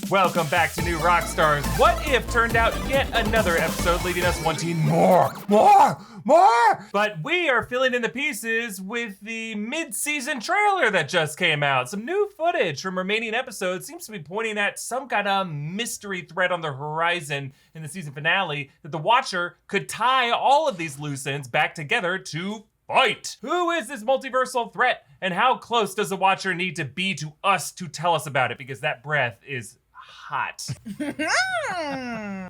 Welcome back to New Rockstars. What If turned out yet another episode, leaving us wanting more. But we are filling in the pieces with the mid-season trailer that just came out. Some new footage from remaining episodes seems to be pointing at some kind of mystery threat on the horizon in the season finale that the Watcher could tie all of these loose ends back together to fight. Who is this multiversal threat, and how close does the Watcher need to be to us to tell us about it? Because that breath is hot.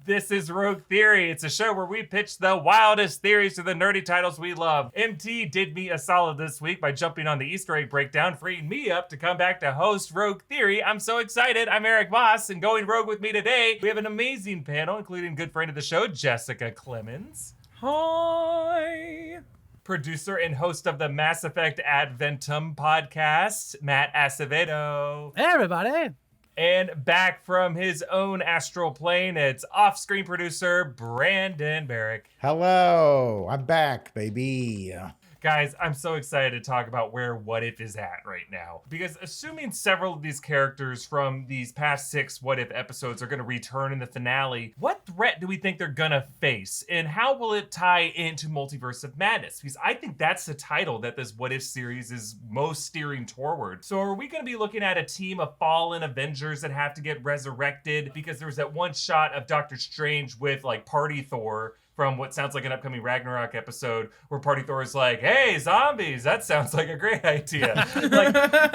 This is Rogue Theory. It's a show where we pitch the wildest theories to the nerdy titles we love. MT did me a solid this week by jumping on the Easter egg breakdown, freeing me up to come back to host Rogue Theory. I'm so excited. I'm Erik Voss, and going rogue with me today, we have an amazing panel, including good friend of the show, Jessica Clemons. Hi. Producer and host of the Mass Effect Adventum podcast, Matt Acevedo. Hey, everybody. And back from his own astral plane, it's off-screen producer Brandon Barrick. Hello, I'm back, baby. Guys, I'm so excited to talk about where What If is at right now. Because assuming several of these characters from these past 6 What If episodes are going to return in the finale, what threat do we think they're going to face? And how will it tie into Multiverse of Madness? Because I think that's the title that this What If series is most steering toward. So are we going to be looking at a team of fallen Avengers that have to get resurrected? Because there was that one shot of Doctor Strange with like Party Thor from what sounds like an upcoming Ragnarok episode where Party Thor is like, hey, zombies, that sounds like a great idea.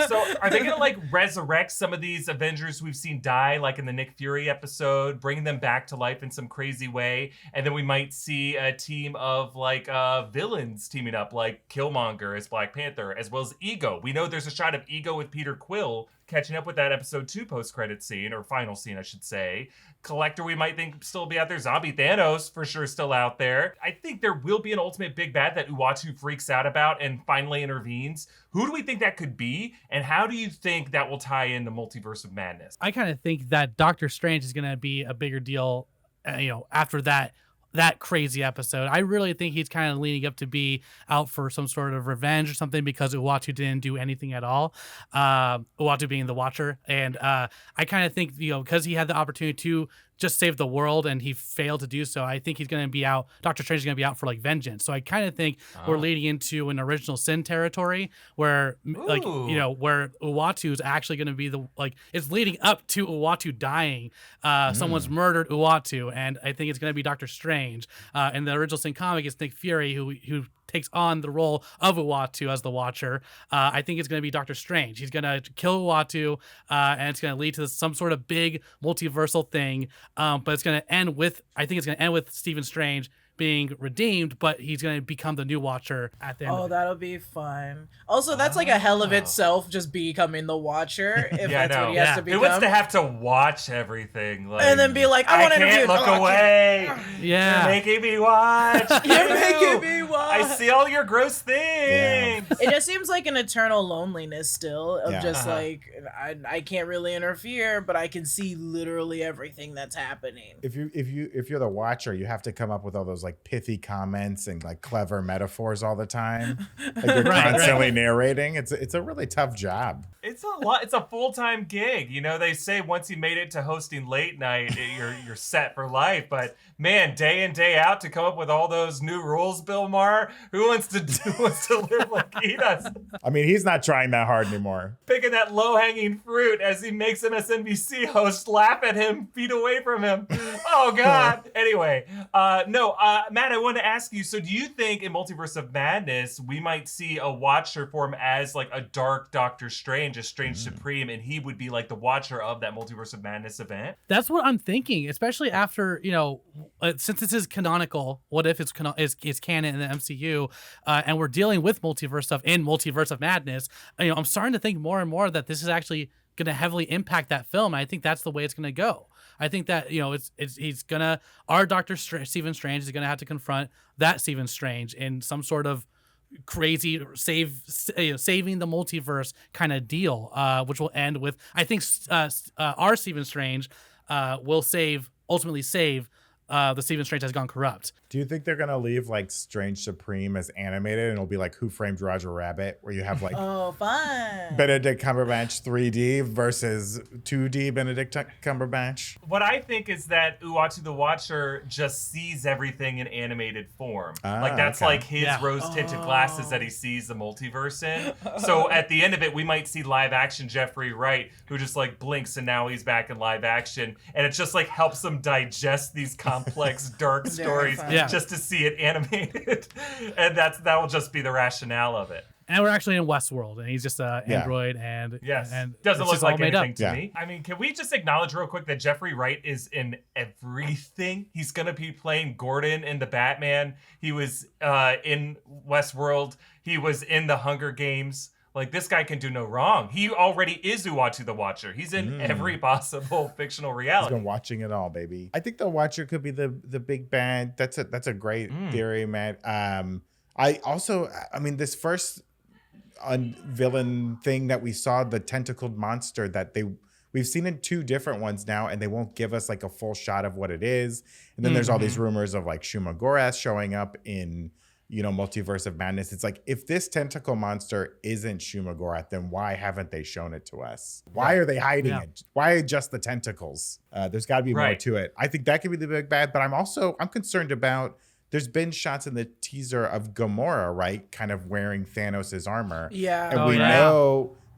So are they gonna resurrect some of these Avengers we've seen die, like in the Nick Fury episode, bring them back to life in some crazy way? And then we might see a team of villains teaming up, like Killmonger as Black Panther, as well as Ego. We know there's a shot of Ego with Peter Quill catching up with that episode 2 post-credit scene, or final scene, I should say. Collector, we might think still be out there. Zombie Thanos, for sure, still out there. I think there will be an ultimate big bad that Uatu freaks out about and finally intervenes. Who do we think that could be? And how do you think that will tie in the Multiverse of Madness? I kind of think that Doctor Strange is going to be a bigger deal, after that crazy episode. I really think he's kind of leaning up to be out for some sort of revenge or something because Uatu didn't do anything at all. Uatu being the Watcher. And I kind of think, because he had the opportunity to just save the world and he failed to do so, I think he's going to be out. Doctor Strange is going to be out for vengeance. So I kind of think we're leading into an original sin territory where where Uatu is actually going to be it's leading up to Uatu dying. Someone's murdered Uatu, and I think it's going to be Doctor Strange. In the original sin comic, it's Nick Fury who takes on the role of Uatu as the Watcher. I think it's going to be Doctor Strange. He's going to kill Uatu, and it's going to lead to some sort of big multiversal thing. But it's going to end with, Stephen Strange being redeemed, but he's going to become the new Watcher at the end. Oh, that'll be fun. Also, that's a hell of itself, just becoming the Watcher, if that's what he has to become. He wants to have to watch everything. And then be like, I want to interview. I can't look away. Yeah. You're making me watch. You're making me watch. I see all your gross things. It just seems like an eternal loneliness still of just I can't really interfere, but I can see literally everything that's happening. If you're the Watcher, you have to come up with all those pithy comments and clever metaphors all the time. You're constantly narrating. It's a really tough job. It's a lot. It's a full-time gig. They say once you made it to hosting late night, you're set for life. But man, day in, day out to come up with all those new rules, Bill Maher, who wants to live like he does? I mean, he's not trying that hard anymore. Picking that low-hanging fruit as he makes MSNBC host laugh at him, feet away from him. Oh God. Anyway, Matt, I wanted to ask you, so do you think in Multiverse of Madness, we might see a Watcher form as a dark Doctor Strange, a Strange Supreme, and he would be the Watcher of that Multiverse of Madness event? That's what I'm thinking, especially after, since this is canonical, What If is canon in the MCU, and we're dealing with multiverse stuff in Multiverse of Madness, I'm starting to think more and more that this is actually going to heavily impact that film, and I think that's the way it's going to go. I think that our Doctor Stephen Strange is gonna have to confront that Stephen Strange in some sort of crazy saving the multiverse kind of deal, which will end with, I think, our Stephen Strange will ultimately save the Stephen Strange has gone corrupt. Do you think they're gonna leave like Strange Supreme as animated, and it'll be like Who Framed Roger Rabbit, where you have like Oh, fun. Benedict Cumberbatch 3D versus 2D Benedict Cumberbatch? What I think is that Uatu the Watcher just sees everything in animated form. Like that's okay. like his rose-tinted glasses that he sees the multiverse in. So at the end of it, we might see live action Jeffrey Wright, who just like blinks and now he's back in live action, and it just like helps him digest these complex dark stories just to see it animated. And that will just be the rationale of it. And we're actually in Westworld, and he's just an android, and and doesn't it's look just all like made anything up. to me. I mean, can we just acknowledge real quick that Jeffrey Wright is in everything? He's gonna be playing Gordon in the Batman. He was in Westworld. He was in the Hunger Games. Like, this guy can do no wrong. He already is Uatu the Watcher. He's in every possible fictional reality. He's been watching it all, baby. I think the Watcher could be the big bad. That's a great theory, Matt. I mean, this first villain thing that we saw, the tentacled monster that we've seen in 2 different ones now, and they won't give us like a full shot of what it is. And then there's all these rumors of like Shumagorath showing up in, Multiverse of Madness. It's like, if this tentacle monster isn't Shumagorath, then why haven't they shown it to us? Why are they hiding it? Why just the tentacles? There's got to be more to it. I think that could be the big bad, but I'm concerned about, there's been shots in the teaser of Gamora, right? Kind of wearing Thanos' armor. Yeah. And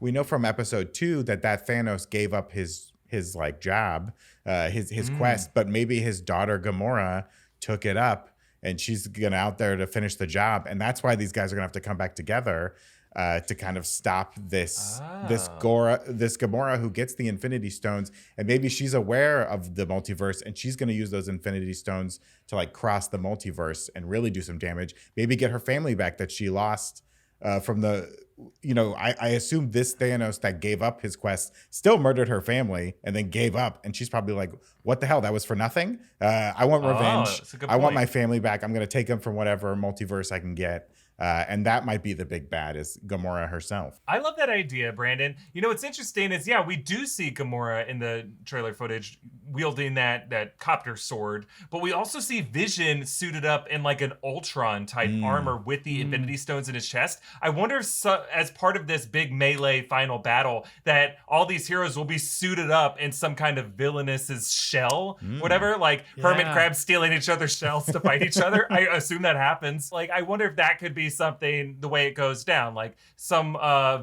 we know from episode 2 that Thanos gave up his like job, his quest, but maybe his daughter Gamora took it up, and she's gonna out there to finish the job, and that's why these guys are gonna have to come back together to kind of stop this Gamora who gets the Infinity Stones, and maybe she's aware of the multiverse, and she's gonna use those Infinity Stones to like cross the multiverse and really do some damage. Maybe get her family back that she lost from the. I assume this Thanos that gave up his quest still murdered her family and then gave up. And she's probably like, what the hell? That was for nothing? I want revenge. I want my family back. I'm going to take them from whatever multiverse I can get. And that might be the big bad, is Gamora herself. I love that idea, Brandon. What's interesting is, we do see Gamora in the trailer footage wielding that copter sword, but we also see Vision suited up in like an Ultron type armor with the Infinity Stones in his chest. I wonder if as part of this big melee final battle that all these heroes will be suited up in some kind of villainous shell, whatever, like hermit crabs stealing each other's shells to fight each other. I assume that happens. Like, I wonder if that could be something, the way it goes down, like some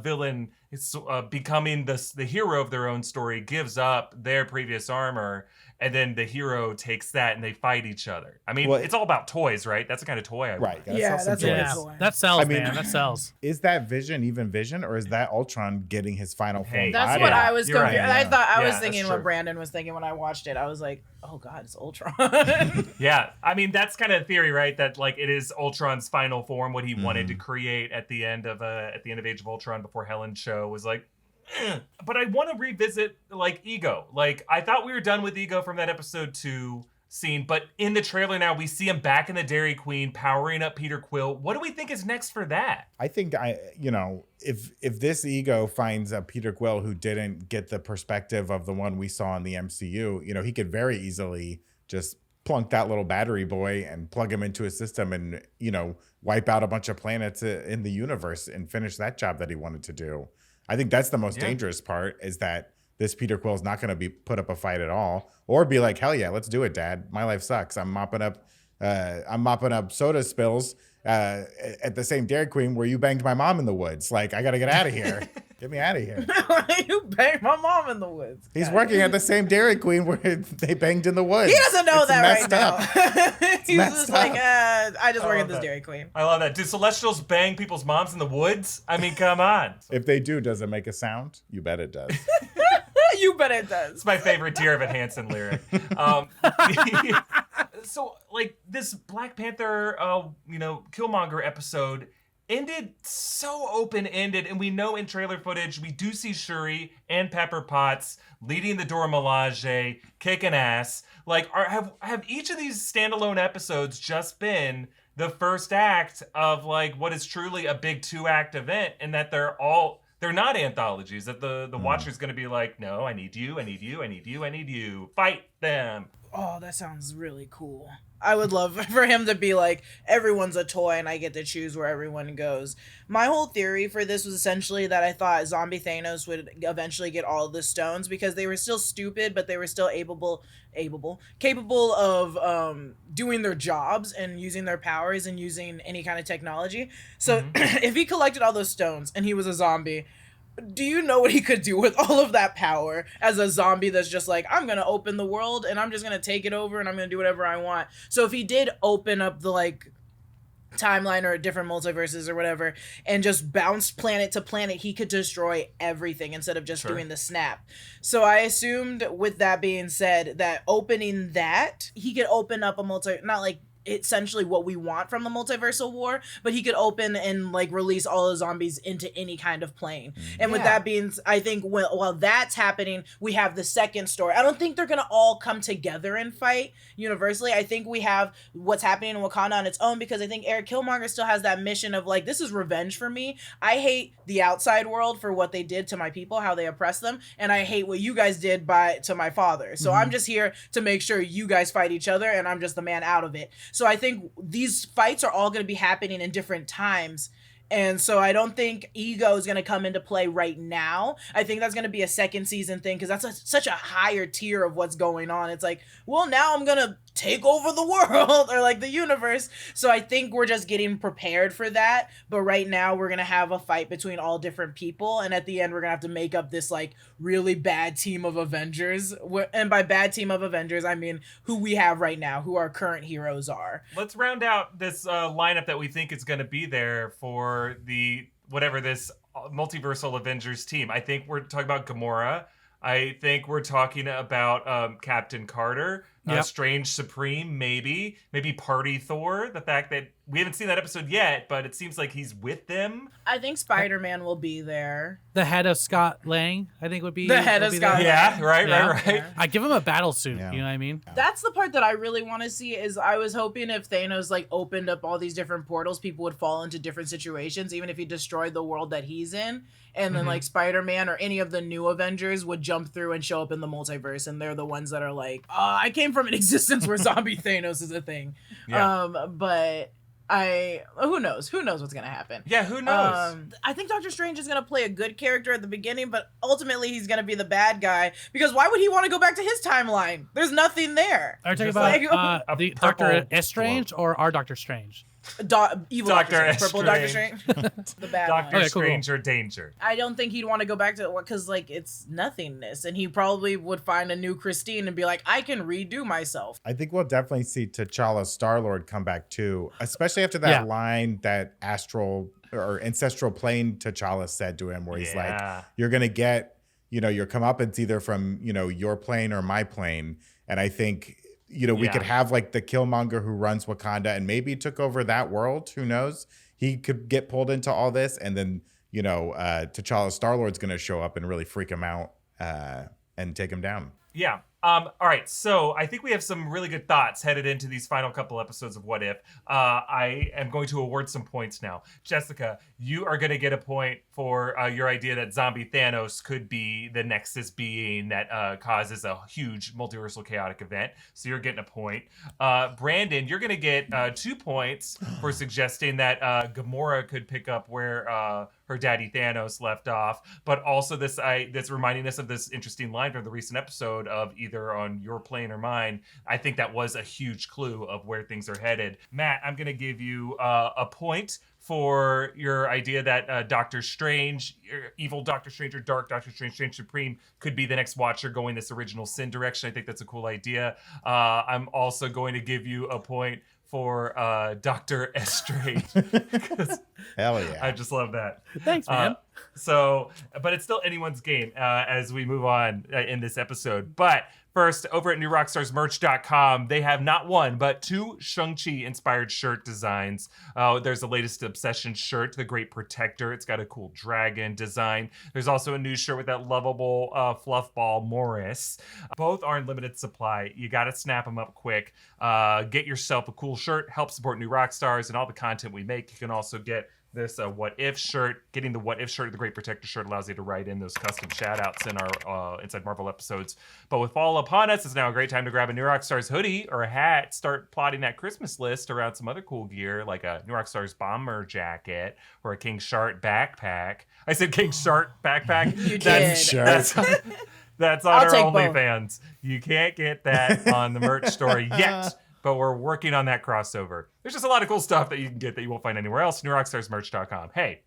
villain is becoming the hero of their own story, gives up their previous armor, and then the hero takes that and they fight each other. I mean, it's all about toys, right? That's the kind of toy I want. Right. That's a toy. That sells, man. That sells. Is that Vision even Vision, or is that Ultron getting his final form? That's what I was confused. Right. I thought I was thinking what Brandon was thinking when I watched it. I was like, oh God, it's Ultron. I mean, that's kind of the theory, right? That like it is Ultron's final form, what he wanted to create at the end of Age of Ultron, before Helen's show was like. But I want to revisit like Ego. Like, I thought we were done with Ego from that episode 2 scene, but in the trailer now we see him back in the Dairy Queen powering up Peter Quill. What do we think is next for that? I think if this Ego finds a Peter Quill who didn't get the perspective of the one we saw in the MCU, he could very easily just plunk that little battery boy and plug him into a system and wipe out a bunch of planets in the universe and finish that job that he wanted to do. I think that's the most dangerous part, is that this Peter Quill is not going to be put up a fight at all, or be like, hell yeah, let's do it, Dad. My life sucks. I'm mopping up soda spills at the same Dairy Queen where you banged my mom in the woods. Like, I got to get out of here. Get me out of here. You banged my mom in the woods. He's working at the same Dairy Queen where they banged in the woods. He doesn't know that right now. He's just like, I just work at this Dairy Queen. I love that. Do Celestials bang people's moms in the woods? I mean, come on. If they do, does it make a sound? You bet it does. You bet it does. It's my favorite Dear Evan Hansen lyric. So, like, this Black Panther, Killmonger episode ended so open-ended, and we know in trailer footage we do see Shuri and Pepper Potts leading the Dora Milaje, kicking ass. Like, have each of these standalone episodes just been the first act of like what is truly a big 2-act event, and that they're not anthologies, that the watcher's going to be like, no, I need you, fight them. Oh, that sounds really cool. I would love for him to be like, everyone's a toy and I get to choose where everyone goes. My whole theory for this was essentially that I thought zombie Thanos would eventually get all of the stones because they were still stupid, but they were still capable of doing their jobs and using their powers and using any kind of technology. So if he collected all those stones and he was a zombie, do you know what he could do with all of that power as a zombie that's just like, I'm going to open the world and I'm just going to take it over and I'm going to do whatever I want. So if he did open up the like timeline or different multiverses or whatever and just bounce planet to planet, he could destroy everything instead of just doing the snap. So I assumed, with that being said, that opening that, he could open up a not like essentially what we want from the multiversal war, but he could open and like release all the zombies into any kind of plane. And with that being, I think while that's happening, we have the second story. I don't think they're gonna all come together and fight universally. I think we have what's happening in Wakanda on its own, because I think Eric Killmonger still has that mission of like, this is revenge for me. I hate the outside world for what they did to my people, how they oppressed them, and I hate what you guys did to my father. So I'm just here to make sure you guys fight each other and I'm just the man out of it. So I think these fights are all going to be happening in different times. And so I don't think ego is going to come into play right now. I think that's going to be a second season thing, because that's such a higher tier of what's going on. It's like, well, now I'm going to take over the world or like the universe. So I think we're just getting prepared for that. But right now we're going to have a fight between all different people. And at the end, we're going to have to make up this like really bad team of Avengers. And by bad team of Avengers, I mean who we have right now, who our current heroes are. Let's round out this lineup that we think is going to be there for this multiversal Avengers team. I think we're talking about Gamora. I think we're talking about Captain Carter, Strange Supreme, maybe Party Thor. The fact that we haven't seen that episode yet, but it seems like he's with them. I think Spider-Man will be there. The head of Scott Lang, I think, would be the head of Scott Lang. Yeah, right. Yeah. I give him a battle suit. Yeah. You know what I mean? That's the part that I really want to see. Is I was hoping if Thanos like opened up all these different portals, people would fall into different situations, even if he destroyed the world that he's in. And then like Spider-Man or any of the new Avengers would jump through and show up in the multiverse, and they're the ones that are like, I came from an existence where zombie Thanos is a thing. But who knows what's gonna happen. Yeah, who knows? I think Doctor Strange is gonna play a good character at the beginning, but ultimately he's gonna be the bad guy, because why would he want to go back to his timeline? There's nothing there. Are you talking Just about the Doctor Strange or our Doctor Strange? Evil Doctor Purple Doctor Strange. The bad Doctor one. Strange or Danger. I don't think he'd want to go back to it because like it's nothingness, and he probably would find a new Christine and be like, I can redo myself. I think we'll definitely see T'Challa Star-Lord come back too, especially after that line that astral or ancestral plane T'Challa said to him, where he's like, you're gonna get, your comeuppance either from your plane or my plane. And I think we could have like the Killmonger who runs Wakanda and maybe took over that world. Who knows? He could get pulled into all this, and then T'Challa Star-Lord's gonna show up and really freak him out and take him down. Yeah. All right, so I think we have some really good thoughts headed into these final couple episodes of What If. I am going to award some points now. Jessica, you are going to get a point for your idea that zombie Thanos could be the Nexus being that causes a huge multiversal chaotic event. So you're getting a point. Brandon, you're going to get 2 points for suggesting that Gamora could pick up where her daddy Thanos left off, but also this reminding us of this interesting line from the recent episode of either on your plane or mine. I think that was a huge clue of where things are headed. Matt, I'm going to give you a point for your idea that Doctor Strange, evil Doctor Strange or dark Doctor Strange, Strange Supreme, could be the next Watcher going this original sin direction. I think that's a cool idea. I'm also going to give you a point for Dr. Strange. Hell yeah. I just love that. Thanks, man. But it's still anyone's game as we move on in this episode. But first, over at newrockstarsmerch.com, they have not one, but 2 Shang-Chi inspired shirt designs. There's the latest Obsession shirt, The Great Protector. It's got a cool dragon design. There's also a new shirt with that lovable fluff ball Morris. Both are in limited supply. You got to snap them up quick. Get yourself a cool shirt. Help support New Rockstars and all the content we make. You can also get this What If shirt. Getting the What If shirt, the Great Protector shirt, allows you to write in those custom shout-outs in our Inside Marvel episodes. But with fall upon us, it's now a great time to grab a New Rockstars hoodie or a hat, start plotting that Christmas list around some other cool gear, like a New Rockstars bomber jacket or a King Shark backpack. I said King Shark backpack. You did. That's on I'll our take both. OnlyFans. You can't get that on the merch store yet. But we're working on that crossover. There's just a lot of cool stuff that you can get that you won't find anywhere else. NewRockstarsMerch.com. Hey,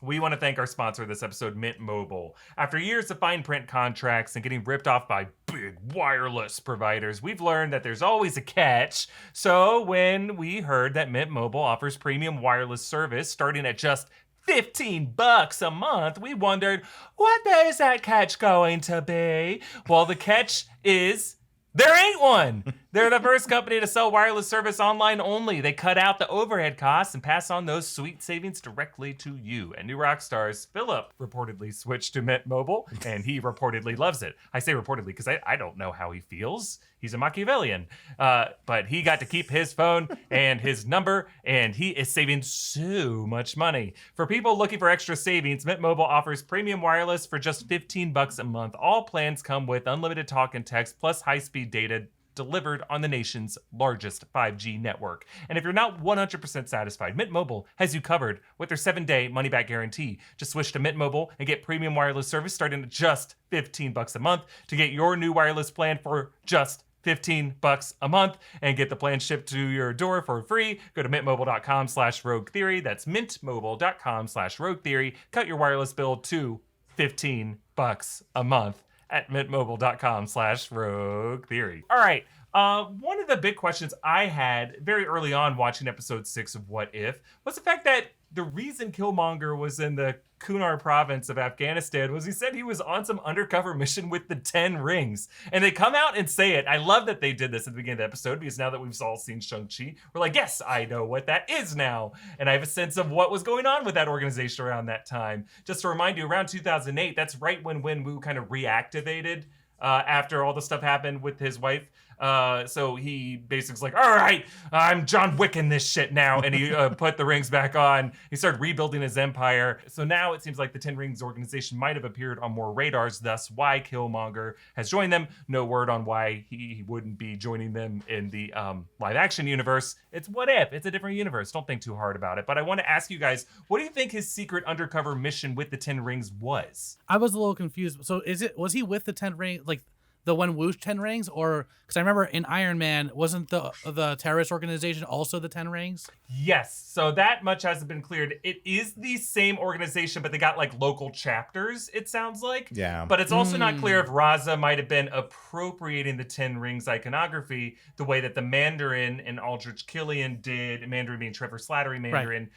we want to thank our sponsor of this episode, Mint Mobile. After years of fine print contracts and getting ripped off by big wireless providers, we've learned that there's always a catch. So when we heard that Mint Mobile offers premium wireless service starting at just $15 a month, we wondered, what is that catch going to be? Well, the catch is there ain't one. They're the first company to sell wireless service online only. They cut out the overhead costs and pass on those sweet savings directly to you. And New Rockstars, Philip reportedly switched to Mint Mobile, and he reportedly loves it. I say reportedly because I don't know how he feels. He's a Machiavellian. But he got to keep his phone and his number, and he is saving so much money. For people looking for extra savings, Mint Mobile offers premium wireless for just $15 a month. All plans come with unlimited talk and text plus high-speed data delivered on the nation's largest 5G network. And if you're not 100% satisfied, Mint Mobile has you covered with their 7-day money-back guarantee. Just switch to Mint Mobile and get premium wireless service starting at just $15 a month. To get your new wireless plan for just $15 a month and get the plan shipped to your door for free, go to mintmobile.com/rogue theory. That's mintmobile.com/rogue theory. Cut your wireless bill to $15 a month at mintmobile.com/rogue theory. All right. One of the big questions I had very early on watching episode 6 of What If was the fact that the reason Killmonger was in the Kunar province of Afghanistan was he said he was on some undercover mission with the 10 rings. And they come out and say it. I love that they did this at the beginning of the episode because now that we've all seen Shang-Chi, we're like, yes, I know what that is now. And I have a sense of what was going on with that organization around that time. Just to remind you, around 2008, that's right when Wenwu kind of reactivated after all the stuff happened with his wife. So he basically was like, all right, I'm John Wick in this shit now. And he put the rings back on. He started rebuilding his empire. So now it seems like the 10 Rings organization might have appeared on more radars, thus why Killmonger has joined them. No word on why he wouldn't be joining them in the live action universe. It's What If. It's a different universe. Don't think too hard about it. But I want to ask you guys, what do you think his secret undercover mission with the 10 Rings was? I was a little confused. So was he with the 10 rings, like the Wenwu 10 rings, or because I remember in Iron Man, wasn't the terrorist organization also the 10 rings? Yes, so that much hasn't been cleared. It is the same organization, but they got like local chapters, it sounds like. Yeah. But it's also not clear if Raza might have been appropriating the 10 Rings iconography the way that the Mandarin and Aldrich Killian did, Mandarin being Trevor Slattery Mandarin,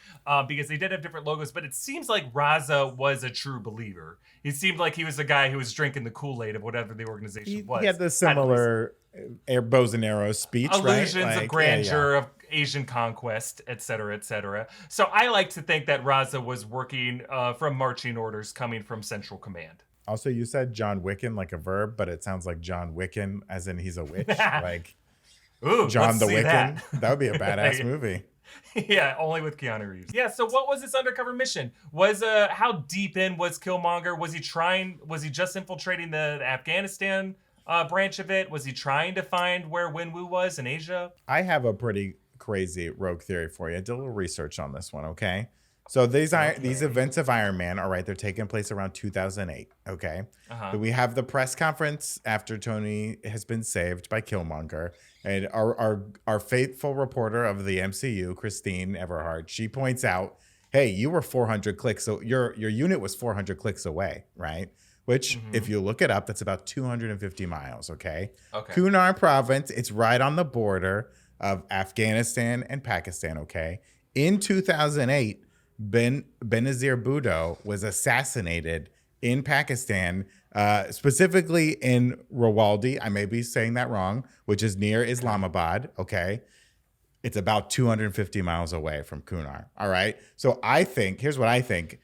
because they did have different logos, but it seems like Raza was a true believer. It seemed like he was the guy who was drinking the Kool-Aid of whatever the organization was. He had the similar bows and arrows speech, illusions right? of grandeur, of Asian conquest, etc., etc. So I like to think that Raza was working from marching orders coming from Central Command. Also, you said John Wicken like a verb, but it sounds like John Wiccan, as in he's a witch. Like Ooh, John the let's see Wiccan. that. That would be a badass movie. Yeah, only with Keanu Reeves. Yeah, so what was this undercover mission? Was how deep in was Killmonger? Was he just infiltrating the Afghanistan branch of it? Was he trying to find where Wenwu was in Asia? I have a pretty crazy rogue theory for you. I did a little research on this one, okay? So these events of Iron Man, all right, they're taking place around 2008, okay? So we have the press conference after Tony has been saved by Killmonger, and our faithful reporter of the MCU, Christine Everhart, she points out, hey, you were 400 clicks, so your unit was 400 clicks away, right? Which, if you look it up, that's about 250 miles, okay? Kunar province, it's right on the border of Afghanistan and Pakistan, okay? In 2008, Benazir Bhutto was assassinated in Pakistan, specifically in Rawaldi. I may be saying that wrong, which is near Islamabad, okay? It's about 250 miles away from Kunar, all right? So I think, here's what I think.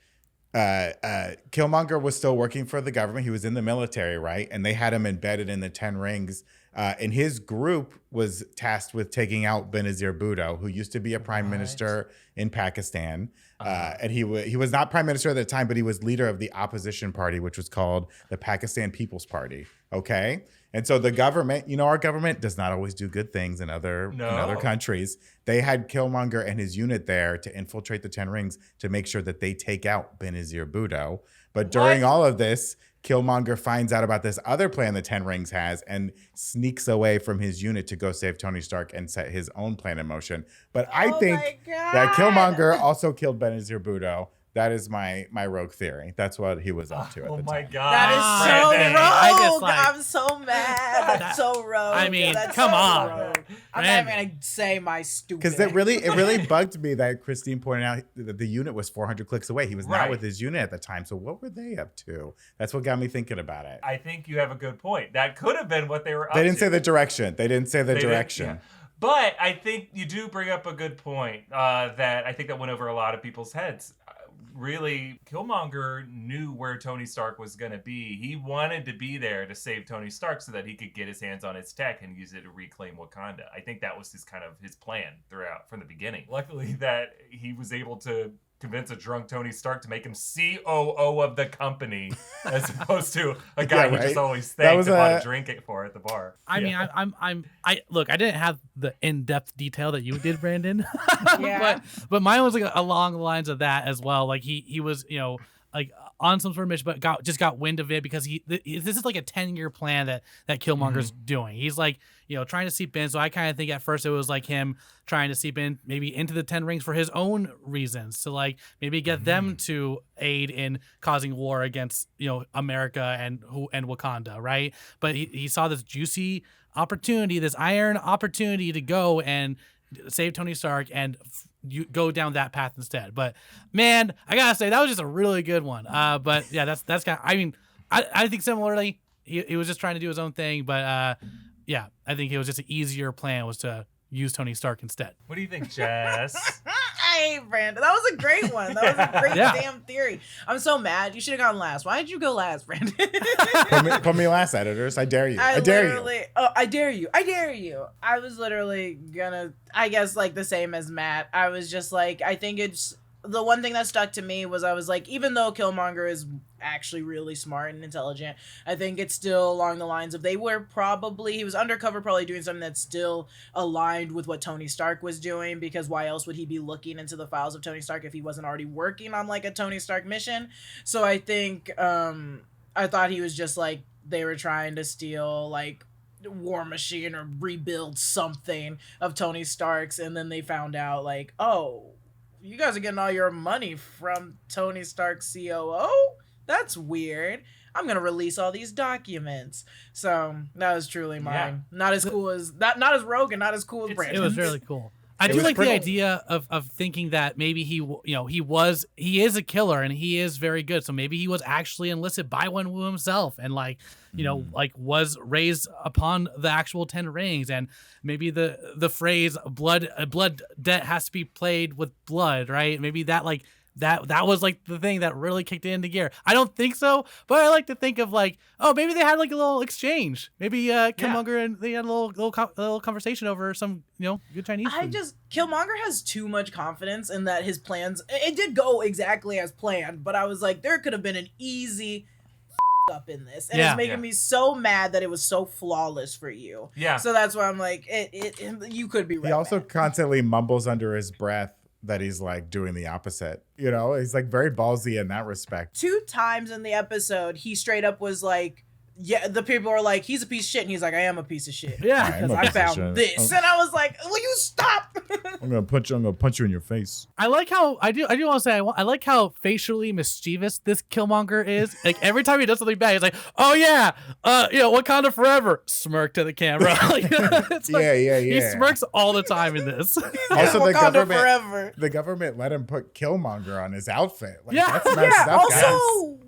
Killmonger was still working for the government. He was in the military, right? And they had him embedded in the 10 Rings. And his group was tasked with taking out Benazir Bhutto, who used to be a prime minister in Pakistan. And he was not prime minister at the time, but he was leader of the opposition party, which was called the Pakistan People's Party. Okay. And so the government, our government does not always do good things in other countries. They had Killmonger and his unit there to infiltrate the 10 Rings to make sure that they take out Benazir Bhutto. But during all of this, Killmonger finds out about this other plan the 10 Rings has and sneaks away from his unit to go save Tony Stark and set his own plan in motion. But I think that Killmonger also killed Benazir Bhutto. That is my rogue theory. That's what he was up to at the time. Oh my God. That is so rogue. I'm so mad. That's so rogue. I mean, That's come so on. rogue. I'm not even going to say my stupid. Because it really bugged me that Christine pointed out that the unit was 400 clicks away. He was not with his unit at the time. So what were they up to? That's what got me thinking about it. I think you have a good point. That could have been what they were up to. They didn't say the direction. They didn't say the direction. But I think you do bring up a good point that I think that went over a lot of people's heads. Really, Killmonger knew where Tony Stark was going to be. He wanted to be there to save Tony Stark so that he could get his hands on his tech and use it to reclaim Wakanda. I think that was his plan throughout from the beginning. Luckily that he was able to convince a drunk Tony Stark to make him COO of the company as opposed to a guy who just always thanked and bought a drink for at the bar. I mean, I look, I didn't have the in-depth detail that you did, Brandon. but mine was like along the lines of that as well. Like he was, like on some sort of mission, but got wind of it because this is like a 10-year plan that Killmonger's doing. He's like, trying to seep in. So I kind of think at first it was like him trying to seep in maybe into the 10 Rings for his own reasons to like maybe get them to aid in causing war against, America and Wakanda. Right. But he saw this juicy opportunity, this iron opportunity to go and save Tony Stark and you go down that path instead. But man, I gotta say that was just a really good one. But yeah, that's kind of, I mean, I think similarly, he was just trying to do his own thing. But yeah, I think it was just an easier plan was to use Tony Stark instead. What do you think, Jess? I hate Brandon. That was a great one. That was a great damn theory. I'm so mad. You should have gone last. Why did you go last, Brandon? put me last, editors. I dare you. I dare you. Oh, I dare you. I dare you. I was literally gonna, I guess, like the same as Matt. I was just like, I think it's, the one thing that stuck to me was I was like, even though Killmonger is actually really smart and intelligent, I think it's still along the lines of he was undercover probably doing something that's still aligned with what Tony Stark was doing, because why else would he be looking into the files of Tony Stark if he wasn't already working on like a Tony Stark mission? So I think I thought he was just like they were trying to steal like War Machine or rebuild something of Tony Stark's, and then they found out like, oh, you guys are getting all your money from Tony Stark's COO? That's weird. I'm gonna release all these documents. So that was truly mine. Yeah. Not as cool as not as rogue and not as cool as Brandon. It was really cool. I do like the idea of thinking that maybe he is a killer and he is very good. So maybe he was actually enlisted by Wenwu himself and like, like was raised upon the actual 10 Rings, and maybe the phrase blood debt has to be played with blood, right? Maybe that like that was like the thing that really kicked it into gear. I don't think so, but I like to think of like, oh, maybe they had like a little exchange. Maybe Killmonger and they had a little conversation over some good Chinese food. Killmonger has too much confidence in that his plans. It did go exactly as planned, but I was like, there could have been an easy up in this, and it's making me so mad that it was so flawless for you. Yeah. So that's why I'm like, you could be right. He also constantly mumbles under his breath that he's like doing the opposite. He's like very ballsy in that respect. 2 times in the episode, he straight up was like, yeah, the people are like, he's a piece of shit, and he's like, I am a piece of shit. Yeah, because I found this, and I was like, will you stop? I'm gonna punch you in your face. I like how I do want to say I like how facially mischievous this Killmonger is. Like every time he does something bad, he's like, oh yeah, Wakanda forever, smirk to the camera. Like, yeah. He smirks all the time in this. Also, the government let him put Killmonger on his outfit. Like, that's messed up, also, guys.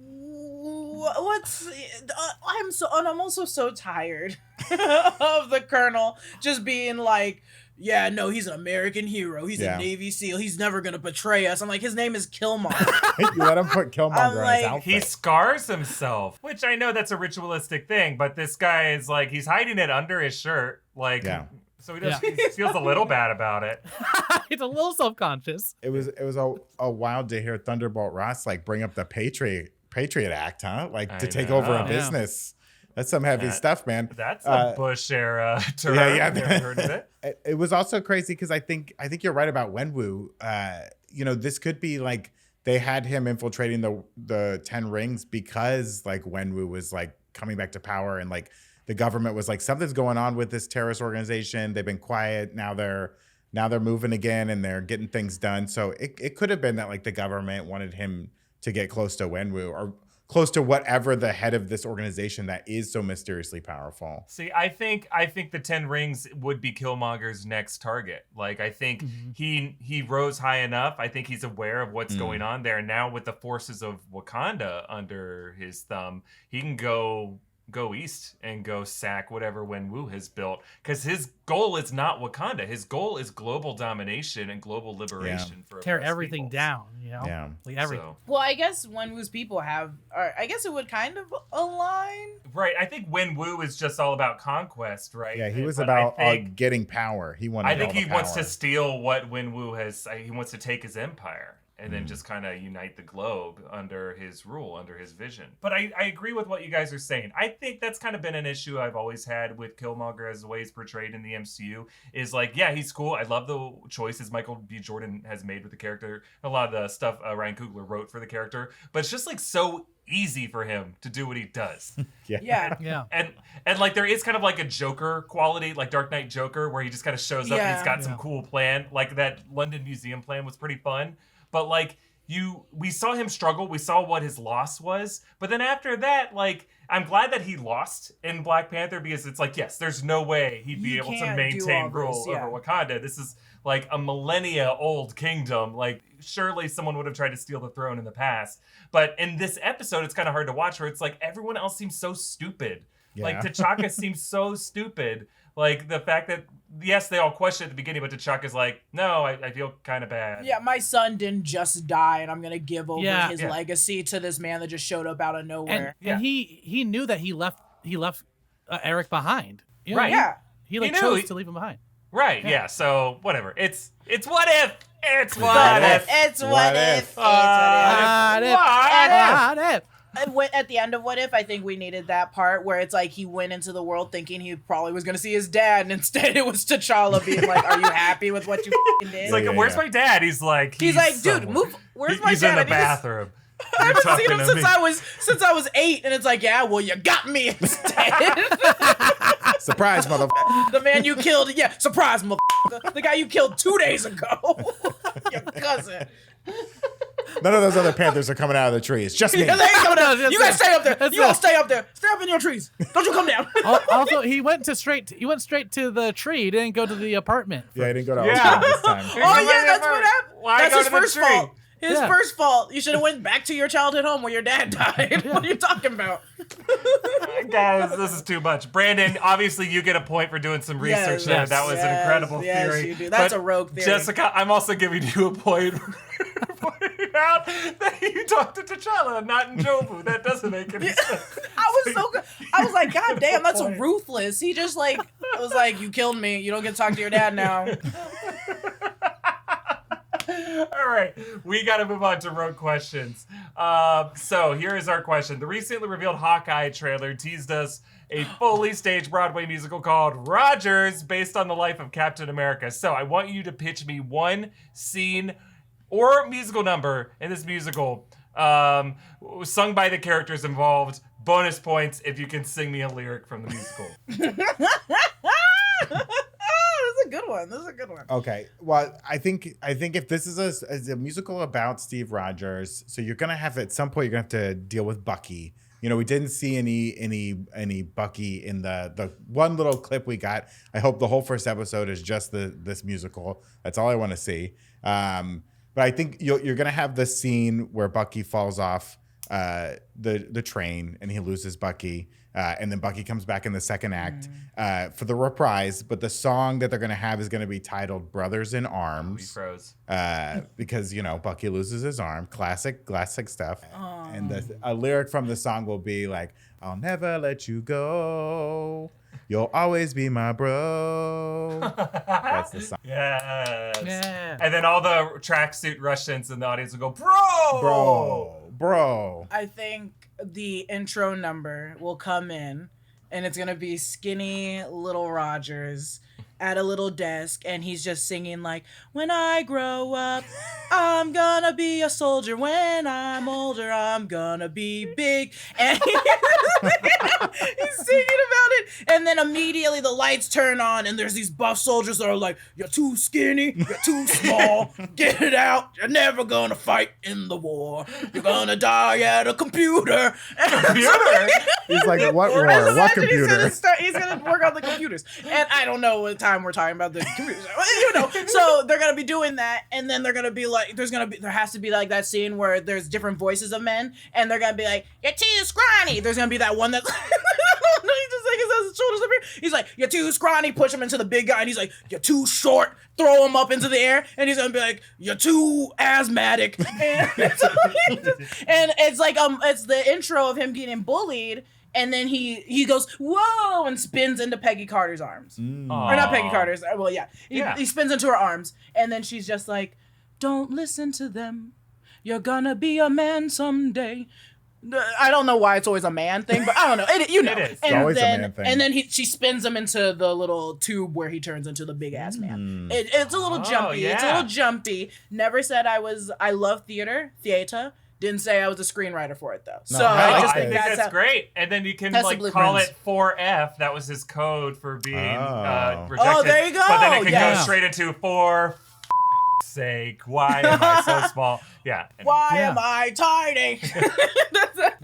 I'm also so tired of the Colonel just being like, yeah, no, he's an American hero. He's a Navy SEAL. He's never gonna betray us. I'm like, his name is Killmonger. You let him put Killmonger on his outfit. He scars himself, which I know that's a ritualistic thing, but this guy is like, he's hiding it under his shirt. Like, so he feels a little bad about it. He's a little self-conscious. It was a wild to hear Thunderbolt Ross like bring up the Patriot Act, huh? Like to take over a business. That's some heavy stuff, man. That's a Bush era term. Yeah. Never heard of it. It was also crazy because I think you're right about Wenwu. This could be like they had him infiltrating the 10 rings because like Wenwu was like coming back to power and like the government was like, something's going on with this terrorist organization. They've been quiet. Now they're moving again and they're getting things done. So it could have been that like the government wanted him to get close to Wenwu or close to whatever the head of this organization that is so mysteriously powerful. See, I think the 10 rings would be Killmonger's next target. Like, I think he rose high enough. I think he's aware of what's going on there. Now with the forces of Wakanda under his thumb, he can go east and go sack whatever Wenwu has built, because his goal is not Wakanda. His goal is global domination and global liberation for tear everything down, like everything. So, well, I guess Wenwu's people I guess it would kind of align. Right. I think Wenwu is just all about conquest, right? Yeah, he was about getting power. He wanted. I think he wants to steal what Wenwu has. He wants to take his empire and then just kind of unite the globe under his rule, under his vision. But I agree with what you guys are saying. I think that's kind of been an issue I've always had with Killmonger as the way he's portrayed in the MCU. Is like, yeah, he's cool. I love the choices Michael B. Jordan has made with the character. A lot of the stuff Ryan Coogler wrote for the character. But it's just like so easy for him to do what he does. Yeah. And like there is kind of like a Joker quality, like Dark Knight Joker, where he just kind of shows up and he's got some cool plan. Like that London Museum plan was pretty fun. But like we saw him struggle. We saw what his loss was. But then after that, like, I'm glad that he lost in Black Panther, because it's like, yes, there's no way he'd be able to maintain rule over Wakanda. This is like a millennia old kingdom. Like, surely someone would have tried to steal the throne in the past. But in this episode, it's kind of hard to watch, where it's like everyone else seems so stupid. Yeah. Like T'Chaka seems so stupid. Like the fact that, yes, they all question at the beginning, but T'Chaka's like, no, I feel kind of bad. Yeah, my son didn't just die, and I'm going to give over his legacy to this man that just showed up out of nowhere. And he knew that he left Erik behind. You know, right. He chose to leave him behind. Right, yeah. So, whatever. It's what if. It's what if. It's what if. What if. At the end of What If, I think we needed that part where it's like he went into the world thinking he probably was going to see his dad, and instead it was T'Challa being like, are you happy with what you did? It's like, where's my dad? He's like, dude, move. Where's my dad? He's in the bathroom. I haven't seen him since I was 8, and it's like, yeah, well, you got me instead. Surprise, motherfucker. The man you killed, surprise, motherfucker. The guy you killed 2 days ago. Your cousin. None of those other Panthers are coming out of the trees. Just me. Yeah, they ain't coming down. You guys stay up there. You all stay up there. Stay up in your trees. Don't you come down. Also, he went straight to the tree. He didn't go to the apartment. Yeah, he didn't go to this time. Oh, yeah, that's what happened. Why that's his first fault. His first fault. You should have went back to your childhood home where your dad died. What are you talking about? Guys, this is too much. Brandon, obviously you get a point for doing some research there. That was an incredible theory. You do. That's a rogue theory. Jessica, I'm also giving you a point for pointing out that you talked to T'Challa, not in Jobu. That doesn't make any sense. I was like, God damn, that's ruthless. He just was like, you killed me. You don't get to talk to your dad now. All right, we got to move on to road questions. So here is our question. The recently revealed Hawkeye trailer teased us a fully staged Broadway musical called Rogers, based on the life of Captain America. So I want you to pitch me one scene or musical number in this musical, sung by the characters involved. Bonus points if you can sing me a lyric from the musical. This is a good one. Okay. Well, I think if this is a musical about Steve Rogers, so you're gonna have at some point you're gonna have to deal with Bucky. You know, we didn't see any Bucky in the one little clip we got. I hope the whole first episode is just this musical. That's all I want to see. But I think you're gonna have this scene where Bucky falls off the train and he loses Bucky. And then Bucky comes back in the second act for the reprise. But the song that they're going to have is going to be titled Brothers in Arms. We froze. Because, Bucky loses his arm. Classic stuff. And a lyric from the song will be like, I'll never let you go. You'll always be my bro. That's the song. Yes. Yeah. And then all the tracksuit Russians in the audience will go, bro. I think the intro number will come in, and it's gonna be skinny little Rogers at a little desk, and he's just singing like, when I grow up, I'm gonna be a soldier. When I'm older, I'm gonna be big. And he's singing about it, and then immediately the lights turn on, and there's these buff soldiers that are like, you're too skinny, you're too small, get it out, you're never gonna fight in the war, you're gonna die at a computer. Computer? He's like, what war? What computer? He's gonna work on the computers, and I don't know what time we're talking about the computers. So they're gonna be doing that, and then they're gonna be like, there has to be like that scene where there's different voices of men, and they're gonna be like, you're too scrawny. There's gonna be that one that's he just like his shoulders up here. He's like, you're too scrawny. Push him into the big guy, and he's like, you're too short. Throw him up into the air, and he's gonna be like, you're too asthmatic. And it's like it's the intro of him getting bullied. And then he goes, whoa, and spins into Peggy Carter's arms. Or not Peggy Carter's. Well, yeah. He spins into her arms. And then she's just like, don't listen to them. You're gonna be a man someday. I don't know why it's always a man thing, but I don't know. It is. And always a man thing. And then she spins him into the little tube where he turns into the big ass man. It's a little jumpy. Yeah. It's a little jumpy. Never said I love theater. Didn't say I was a screenwriter for it though. No, So I I just think that's great. And then you can call it 4F. That was his code for being rejected. Oh, there you go. But then it could Yeah. go straight into for sake. Why am I so small? Yeah. Why am I tiny?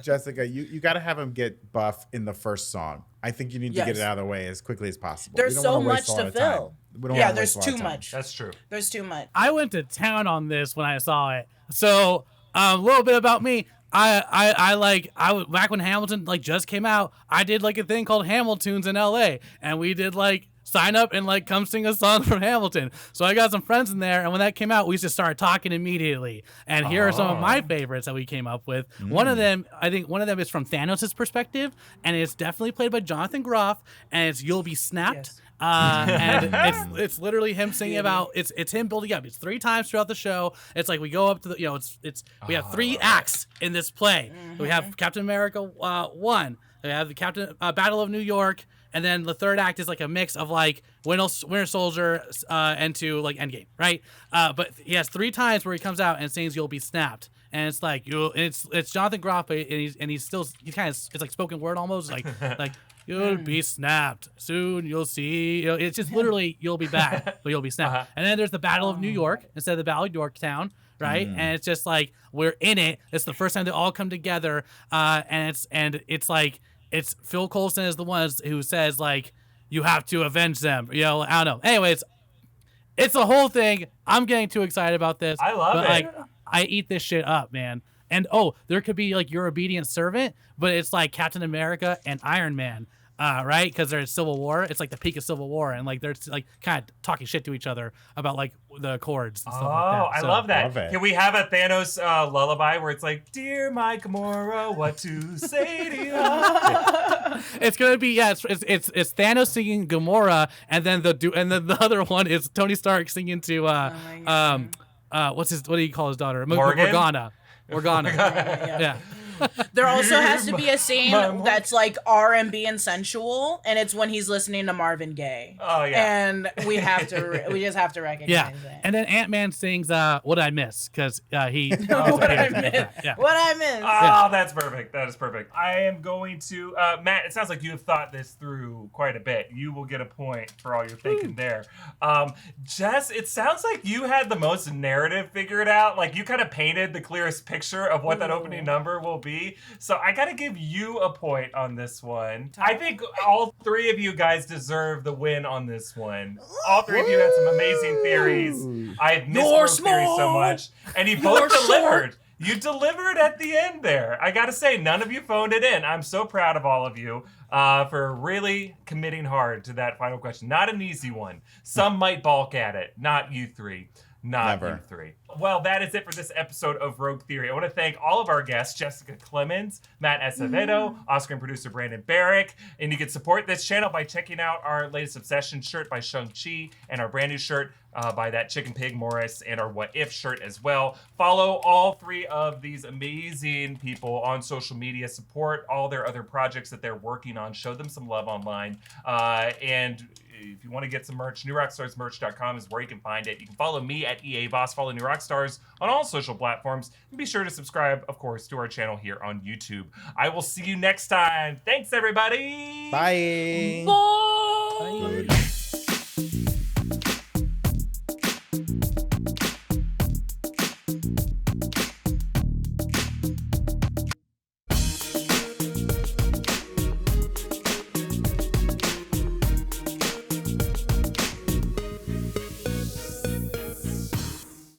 Jessica, you got to have him get buff in the first song. I think you need to get it out of the way as quickly as possible. There's We don't so wanna waste much a lot to of time. fill. We don't Yeah, wanna there's waste a lot too of time. much. That's true. There's too much. I went to town on this when I saw it. So a little bit about me. Back when Hamilton just came out, I did a thing called Hamiltunes in LA, and we did sign up and come sing a song from Hamilton. So I got some friends in there, and when that came out, we just started talking immediately. And here are some of my favorites that we came up with. One of them is from Thanos' perspective, and it's definitely played by Jonathan Groff, and it's "You'll Be Snapped." Yes. And it's literally him singing about it's him building up. It's 3 times throughout the show. It's like we go up to the we have 3 acts in this play. We have Captain America 1. We have the Battle of New York, and then the 3rd act is a mix of Winter Soldier and to Endgame, right? But he has 3 times where he comes out and sings "You'll Be Snapped." And it's it's Jonathan Groff, and he's kind of it's like spoken word almost like "You'll be snapped soon. You'll see." It's just literally "You'll be back, but you'll be snapped." And then there's the Battle of New York instead of the Battle of Yorktown, right? And it's just we're in it. It's the first time they all come together, and it's Phil Coulson is the one who says you have to avenge them. I don't know. Anyways, it's a whole thing. I'm getting too excited about this. I love it. I eat this shit up, man. And there could be your obedient servant, but it's Captain America and Iron Man, right? Because there's Civil War. It's the peak of Civil War, and they're kind of talking shit to each other about the Accords and stuff like that. I love that. Love it. Can we have a Thanos lullaby where it's "Dear my Gamora, what to say to you?" It's gonna be it's Thanos singing Gamora, and then the other one is Tony Stark singing to what do you call his daughter? Morgan? Morgana. Yeah. There also has to be a scene that's R&B and sensual, and it's when he's listening to Marvin Gaye. Oh yeah. And we just have to recognize it. And then Ant-Man sings "What I Miss" because he. What I miss. Yeah. What I miss. Oh, that's perfect. That is perfect. I am going to Matt. It sounds like you have thought this through quite a bit. You will get a point for all your thinking there. Jess, it sounds like you had the most narrative figured out. You kind of painted the clearest picture of what that opening number will be. So I got to give you a point on this one. I think all 3 of you guys deserve the win on this one. All 3 of you had some amazing theories. I have missed your theories so much, and you both delivered. You delivered at the end there. I gotta say, none of you phoned it in. I'm so proud of all of you for really committing hard to that final question. Not an easy one. Some might balk at it. Not you three. Not you three. Well, that is it for this episode of Rogue Theory. I want to thank all of our guests, Jessica Clemons, Matt Acevedo, Oscar and producer Brandon Barrick. And you can support this channel by checking out our latest Obsession shirt by Shang-Chi and our brand new shirt by that Chicken Pig Morris and our What If shirt as well. Follow all three of these amazing people on social media. Support all their other projects that they're working on. Show them some love online. And if you want to get some merch, newrockstarsmerch.com is where you can find it. You can follow me at EA Voss, follow New Rockstars on all social platforms, and be sure to subscribe, of course, to our channel here on YouTube. I will see you next time. Thanks, everybody. Bye. Bye. Good